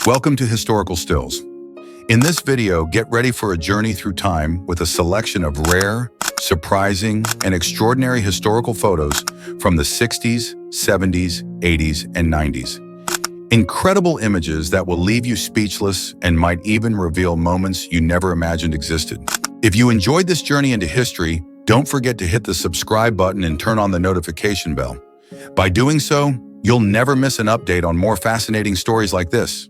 Welcome to Historical Stills. In this video, get ready for a journey through time with a selection of rare, surprising, and extraordinary historical photos from the 60s, 70s, 80s, and 90s. Incredible images that will leave you speechless and might even reveal moments you never imagined existed. If you enjoyed this journey into history, don't forget to hit the subscribe button and turn on the notification bell. By doing so, you'll never miss an update on more fascinating stories like this.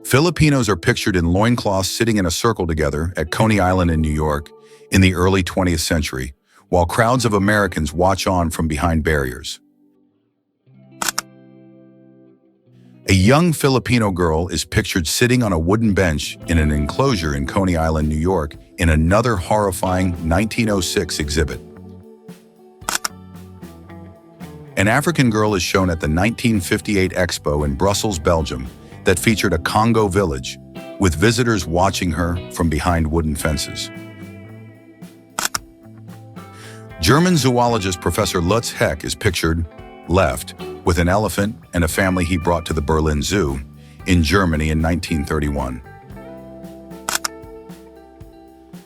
Filipinos are pictured in loincloths sitting in a circle together at Coney Island in New York in the early 20th century, while crowds of Americans watch on from behind barriers. A young Filipino girl is pictured sitting on a wooden bench in an enclosure in Coney Island, New York, in another horrifying 1906 exhibit. An African girl is shown at the 1958 Expo in Brussels, Belgium, that featured a Congo village, with visitors watching her from behind wooden fences. German zoologist Professor Lutz Heck is pictured, left, with an elephant and a family he brought to the Berlin Zoo in Germany in 1931.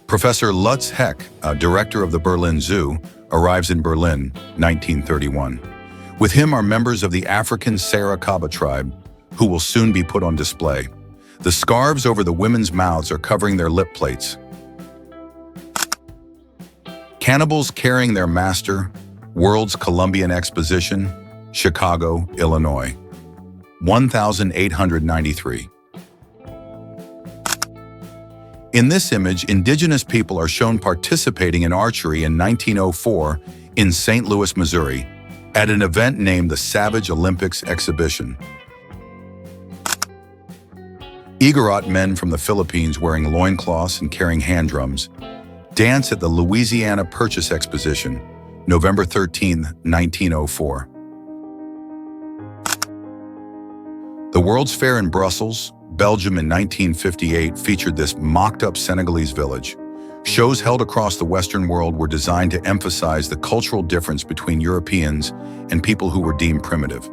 Professor Lutz Heck, director of the Berlin Zoo, arrives in Berlin, 1931. With him are members of the African Sarakaba tribe, who will soon be put on display. The scarves over the women's mouths are covering their lip plates. Cannibals carrying their master, World's Columbian Exposition, Chicago, Illinois, 1893. In this image, indigenous people are shown participating in archery in 1904 in St. Louis, Missouri, at an event named the Savage Olympics Exhibition. Igorot men from the Philippines wearing loincloths and carrying hand drums dance at the Louisiana Purchase Exposition, November 13, 1904. The World's Fair in Brussels, Belgium in 1958 featured this mocked-up Senegalese village. Shows held across the Western world were designed to emphasize the cultural difference between Europeans and people who were deemed primitive.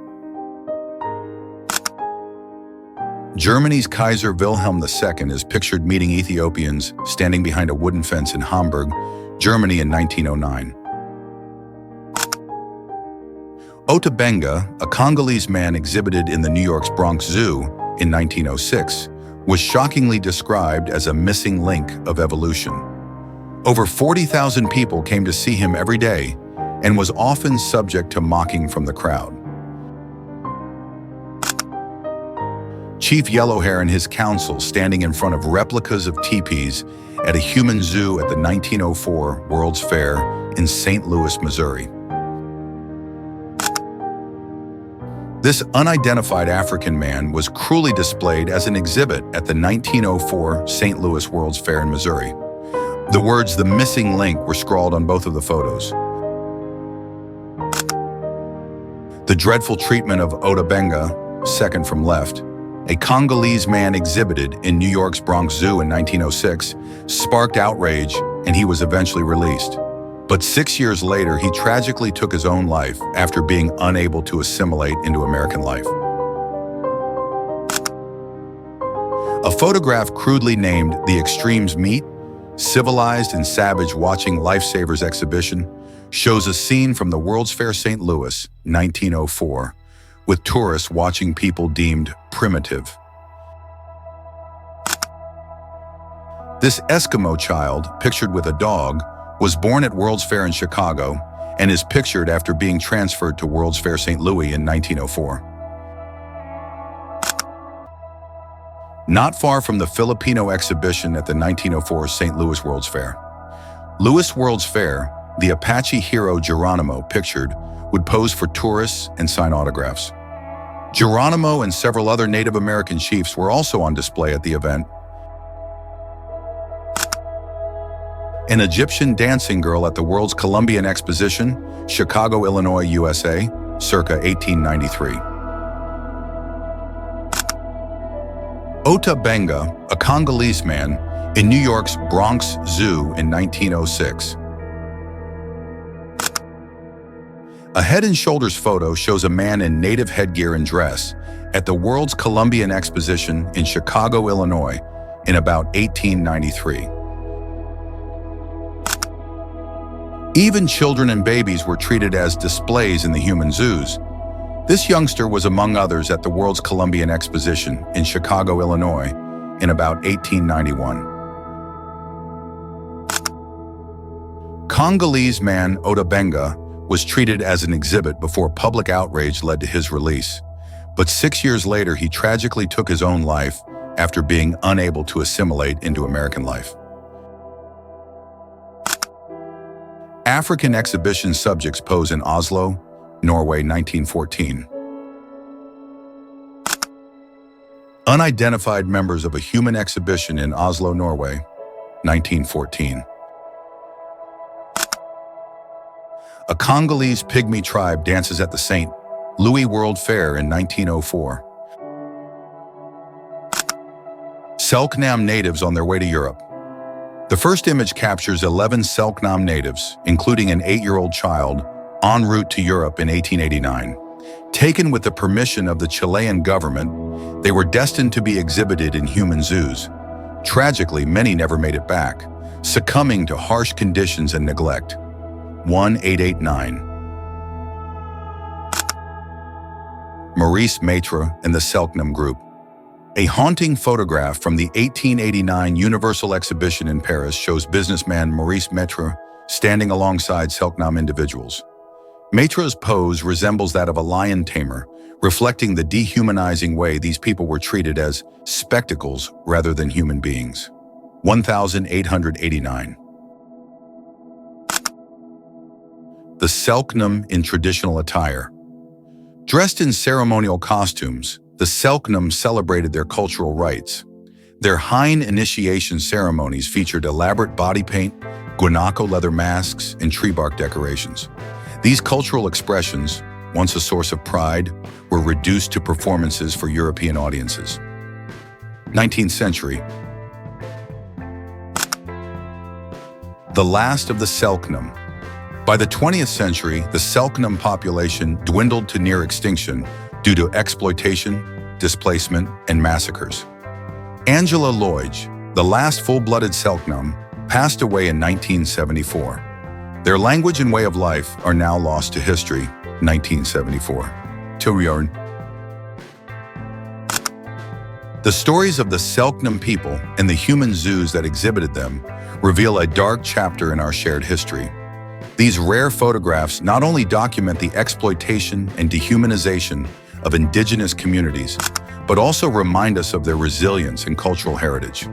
Germany's Kaiser Wilhelm II is pictured meeting Ethiopians standing behind a wooden fence in Hamburg, Germany in 1909. Ota Benga, a Congolese man exhibited in the New York's Bronx Zoo in 1906, was shockingly described as a missing link of evolution. Over 40,000 people came to see him every day and was often subject to mocking from the crowd. Chief Yellowhair and his council standing in front of replicas of teepees at a human zoo at the 1904 World's Fair in St. Louis, Missouri. This unidentified African man was cruelly displayed as an exhibit at the 1904 St. Louis World's Fair in Missouri. The words "the missing link" were scrawled on both of the photos. The dreadful treatment of Ota Benga, second from left, a Congolese man exhibited in New York's Bronx Zoo in 1906, sparked outrage, and he was eventually released. But 6 years later, he tragically took his own life after being unable to assimilate into American life. A photograph crudely named "The Extremes Meet," Civilized and Savage Watching Lifesavers exhibition, shows a scene from the World's Fair St. Louis, 1904, with tourists watching people deemed primitive. This Eskimo child, pictured with a dog, was born at World's Fair in Chicago and is pictured after being transferred to World's Fair St. Louis in 1904. Not far from the Filipino exhibition at the 1904 St. Louis World's Fair. Louis World's Fair, the Apache hero Geronimo, pictured, would pose for tourists and sign autographs. Geronimo and several other Native American chiefs were also on display at the event. An Egyptian dancing girl at the World's Columbian Exposition, Chicago, Illinois, USA, circa 1893. Ota Benga, a Congolese man, in New York's Bronx Zoo in 1906. A head and shoulders photo shows a man in native headgear and dress at the World's Columbian Exposition in Chicago, Illinois, in about 1893. Even children and babies were treated as displays in the human zoos. This youngster was among others at the World's Columbian Exposition in Chicago, Illinois, in about 1891. Congolese man Ota Benga was treated as an exhibit before public outrage led to his release. But 6 years later, he tragically took his own life after being unable to assimilate into American life. African exhibition subjects pose in Oslo, Norway, 1914. Unidentified members of a human exhibition in Oslo, Norway, 1914. A Congolese pygmy tribe dances at the St. Louis World Fair in 1904. Selknam natives on their way to Europe. The first image captures 11 Selknam natives, including an 8-year-old child, en route to Europe in 1889. Taken with the permission of the Chilean government, they were destined to be exhibited in human zoos. Tragically, many never made it back, succumbing to harsh conditions and neglect. 1889. Maurice Maitre and the Selknam Group. A haunting photograph from the 1889 Universal Exhibition in Paris shows businessman Maurice Maitre standing alongside Selknam individuals. Maitre's pose resembles that of a lion tamer, reflecting the dehumanizing way these people were treated as spectacles rather than human beings. 1889. The Selknam in traditional attire. Dressed in ceremonial costumes, the Selknam celebrated their cultural rites. Their Hain initiation ceremonies featured elaborate body paint, guanaco leather masks, and tree bark decorations. These cultural expressions, once a source of pride, were reduced to performances for European audiences. 19th century. The last of the Selknam. By the 20th century, the Selknam population dwindled to near extinction due to exploitation, displacement, and massacres. Angela Lodge, the last full-blooded Selknam, passed away in 1974. Their language and way of life are now lost to history. 1974. Toryarn. The stories of the Selknam people and the human zoos that exhibited them reveal a dark chapter in our shared history. These rare photographs not only document the exploitation and dehumanization of indigenous communities, but also remind us of their resilience and cultural heritage.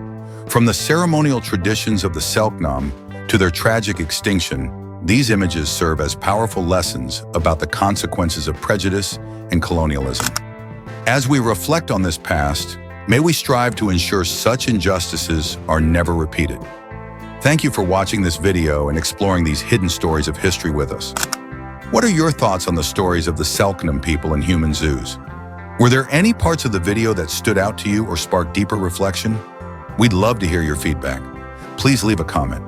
From the ceremonial traditions of the Selknam to their tragic extinction, these images serve as powerful lessons about the consequences of prejudice and colonialism. As we reflect on this past, may we strive to ensure such injustices are never repeated. Thank you for watching this video and exploring these hidden stories of history with us. What are your thoughts on the stories of the Selknam people in human zoos? Were there any parts of the video that stood out to you or sparked deeper reflection? We'd love to hear your feedback. Please leave a comment.